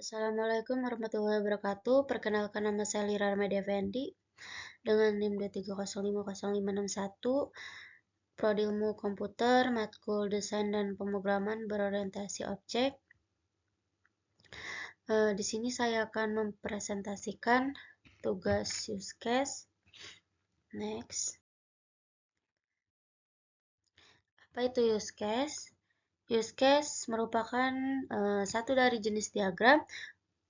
Assalamualaikum warahmatullahi wabarakatuh. Perkenalkan, nama saya Lira Rahmadi Effendi dengan NIM 230500561, Prodi Ilmu Komputer, Matkul Desain dan Pemrograman berorientasi objek. Di sini saya akan mempresentasikan tugas use case. Next. Apa itu use case? Use case merupakan satu dari jenis diagram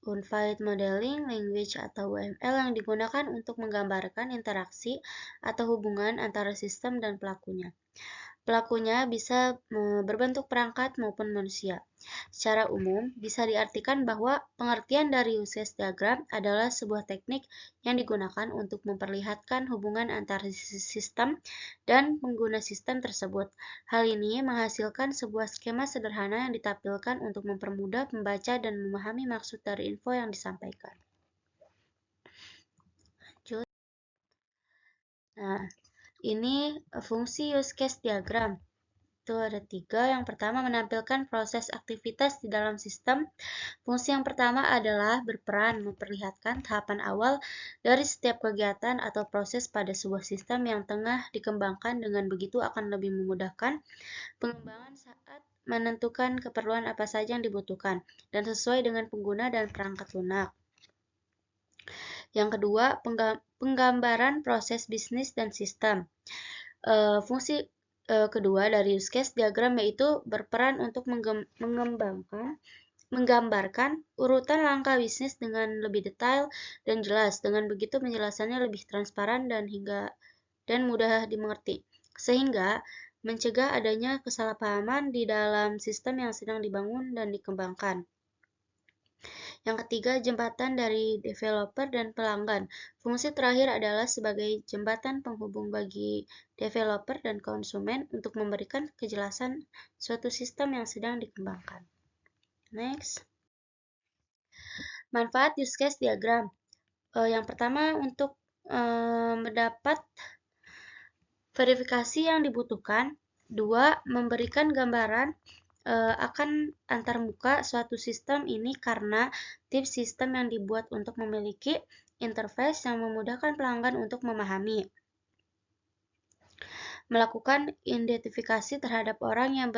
Unified Modeling Language atau UML yang digunakan untuk menggambarkan interaksi atau hubungan antara sistem dan pelakunya. Pelakunya bisa berbentuk perangkat maupun manusia. Secara umum, bisa diartikan bahwa pengertian dari use case diagram adalah sebuah teknik yang digunakan untuk memperlihatkan hubungan antara sistem dan pengguna sistem tersebut. Hal ini menghasilkan sebuah skema sederhana yang ditampilkan untuk mempermudah pembaca dan memahami maksud dari info yang disampaikan. Lanjut. Nah, ini fungsi use case diagram. Itu ada 3. Yang pertama, menampilkan proses aktivitas di dalam sistem. Fungsi yang pertama adalah berperan memperlihatkan tahapan awal dari setiap kegiatan atau proses pada sebuah sistem yang tengah dikembangkan. Dengan begitu akan lebih memudahkan pengembangan saat menentukan keperluan apa saja yang dibutuhkan dan sesuai dengan pengguna dan perangkat lunak. Yang kedua, penggambaran proses bisnis dan sistem. Fungsi kedua dari use case diagram yaitu berperan untuk menggambarkan urutan langkah bisnis dengan lebih detail dan jelas. Dengan begitu penjelasannya lebih transparan dan mudah dimengerti, sehingga mencegah adanya kesalahpahaman di dalam sistem yang sedang dibangun dan dikembangkan. Yang ketiga, jembatan dari developer dan pelanggan. Fungsi terakhir adalah sebagai jembatan penghubung bagi developer dan konsumen untuk memberikan kejelasan suatu sistem yang sedang dikembangkan. Next. Manfaat use case diagram. Yang pertama, untuk mendapat verifikasi yang dibutuhkan. 2. Memberikan gambaran akan antarmuka suatu sistem ini karena tipe sistem yang dibuat untuk memiliki interface yang memudahkan pelanggan untuk memahami. Melakukan identifikasi terhadap orang yang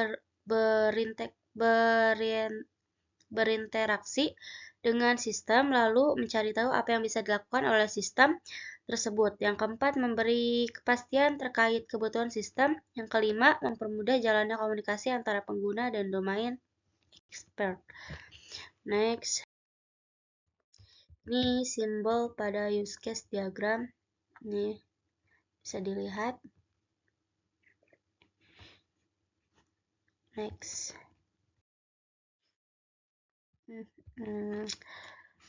berinteraksi dengan sistem, lalu mencari tahu apa yang bisa dilakukan oleh sistem tersebut. Yang keempat, memberi kepastian terkait kebutuhan sistem. Yang kelima, mempermudah jalannya komunikasi antara pengguna dan domain expert. Next. Ini simbol pada use case diagram. Ini bisa dilihat. Next.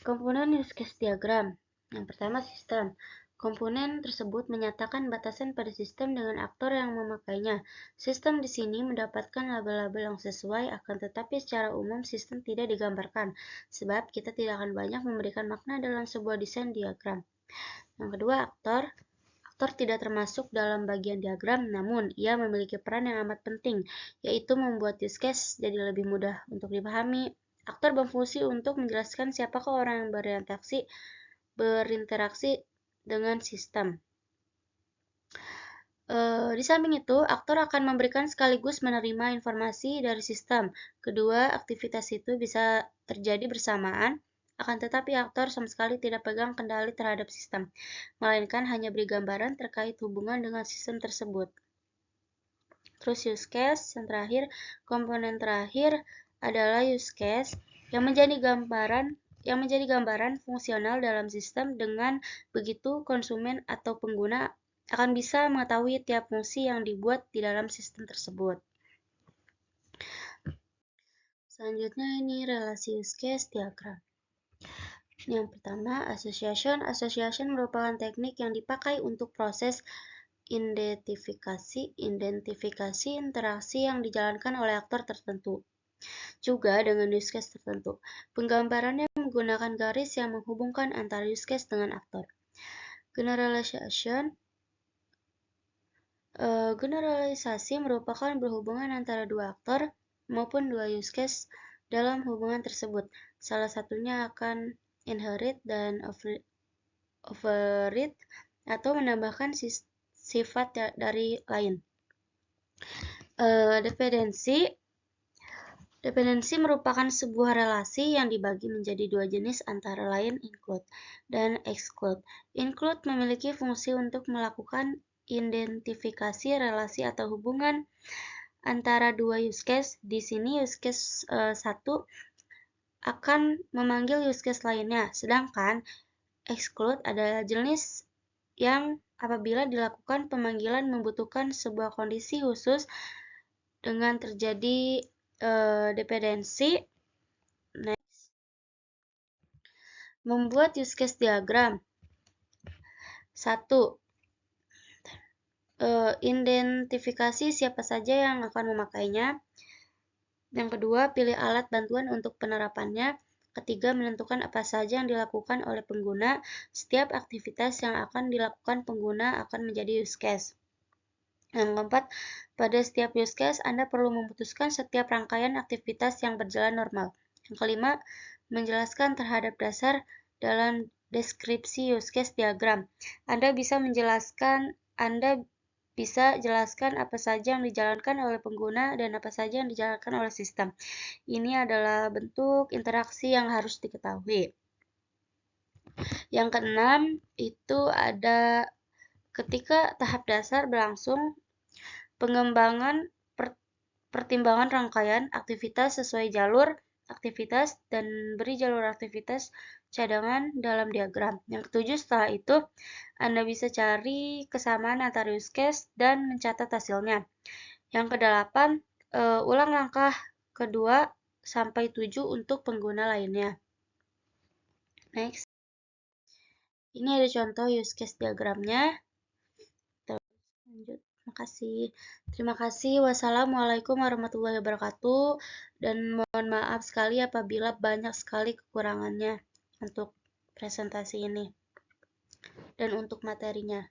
Komponen use case diagram. Yang pertama, sistem. Komponen tersebut menyatakan batasan pada sistem dengan aktor yang memakainya. Sistem di sini mendapatkan label-label yang sesuai, akan tetapi secara umum sistem tidak digambarkan, sebab kita tidak akan banyak memberikan makna dalam sebuah desain diagram. Yang kedua, aktor. Aktor tidak termasuk dalam bagian diagram, namun ia memiliki peran yang amat penting, yaitu membuat use case jadi lebih mudah untuk dipahami. Aktor berfungsi untuk menjelaskan siapakah orang yang berinteraksi dengan sistem. Di samping itu, aktor akan memberikan sekaligus menerima informasi dari sistem. Kedua aktivitas itu bisa terjadi bersamaan, akan tetapi aktor sama sekali tidak pegang kendali terhadap sistem, melainkan hanya beri gambaran terkait hubungan dengan sistem tersebut. Terus use case, yang terakhir, komponen terakhir adalah use case yang menjadi gambaran fungsional dalam sistem. Dengan begitu, konsumen atau pengguna akan bisa mengetahui tiap fungsi yang dibuat di dalam sistem tersebut. Selanjutnya ini relasi use case diagram. Yang pertama, association. Association merupakan teknik yang dipakai untuk proses identifikasi interaksi yang dijalankan oleh aktor tertentu, juga dengan use case tertentu. Penggambarannya menggunakan garis yang menghubungkan antara use case dengan aktor. Generalisasi merupakan berhubungan antara dua aktor maupun dua use case dalam hubungan tersebut. salah satunya akan inherit dan override atau menambahkan sifat dari lain. Dependensi merupakan sebuah relasi yang dibagi menjadi dua jenis antara lain include dan exclude. Include memiliki fungsi untuk melakukan identifikasi relasi atau hubungan antara dua use case. Di sini use case 1 akan memanggil use case lainnya, sedangkan exclude adalah jenis yang apabila dilakukan pemanggilan membutuhkan sebuah kondisi khusus dengan terjadi dependensi. Next, membuat use case diagram. 1. Identifikasi siapa saja yang akan memakainya. Yang kedua, pilih alat bantuan untuk penerapannya. Ketiga, menentukan apa saja yang dilakukan oleh pengguna. Setiap aktivitas yang akan dilakukan pengguna akan menjadi use case. Yang keempat, pada setiap use case, Anda perlu memutuskan setiap rangkaian aktivitas yang berjalan normal. Yang kelima, menjelaskan terhadap dasar dalam deskripsi use case diagram. Anda bisa jelaskan apa saja yang dijalankan oleh pengguna dan apa saja yang dijalankan oleh sistem. Ini adalah bentuk interaksi yang harus diketahui. Yang keenam, itu ada ketika tahap dasar berlangsung, pengembangan pertimbangan rangkaian aktivitas sesuai jalur aktivitas dan beri jalur aktivitas cadangan dalam diagram. Yang ketujuh, setelah itu Anda bisa cari kesamaan antara use case dan mencatat hasilnya. Yang kedelapan, ulang langkah kedua sampai 7 untuk pengguna lainnya. Next. Ini ada contoh use case diagramnya. Lanjut. Terima kasih. Wassalamualaikum warahmatullahi wabarakatuh. Dan mohon maaf sekali apabila banyak sekali kekurangannya untuk presentasi ini dan untuk materinya.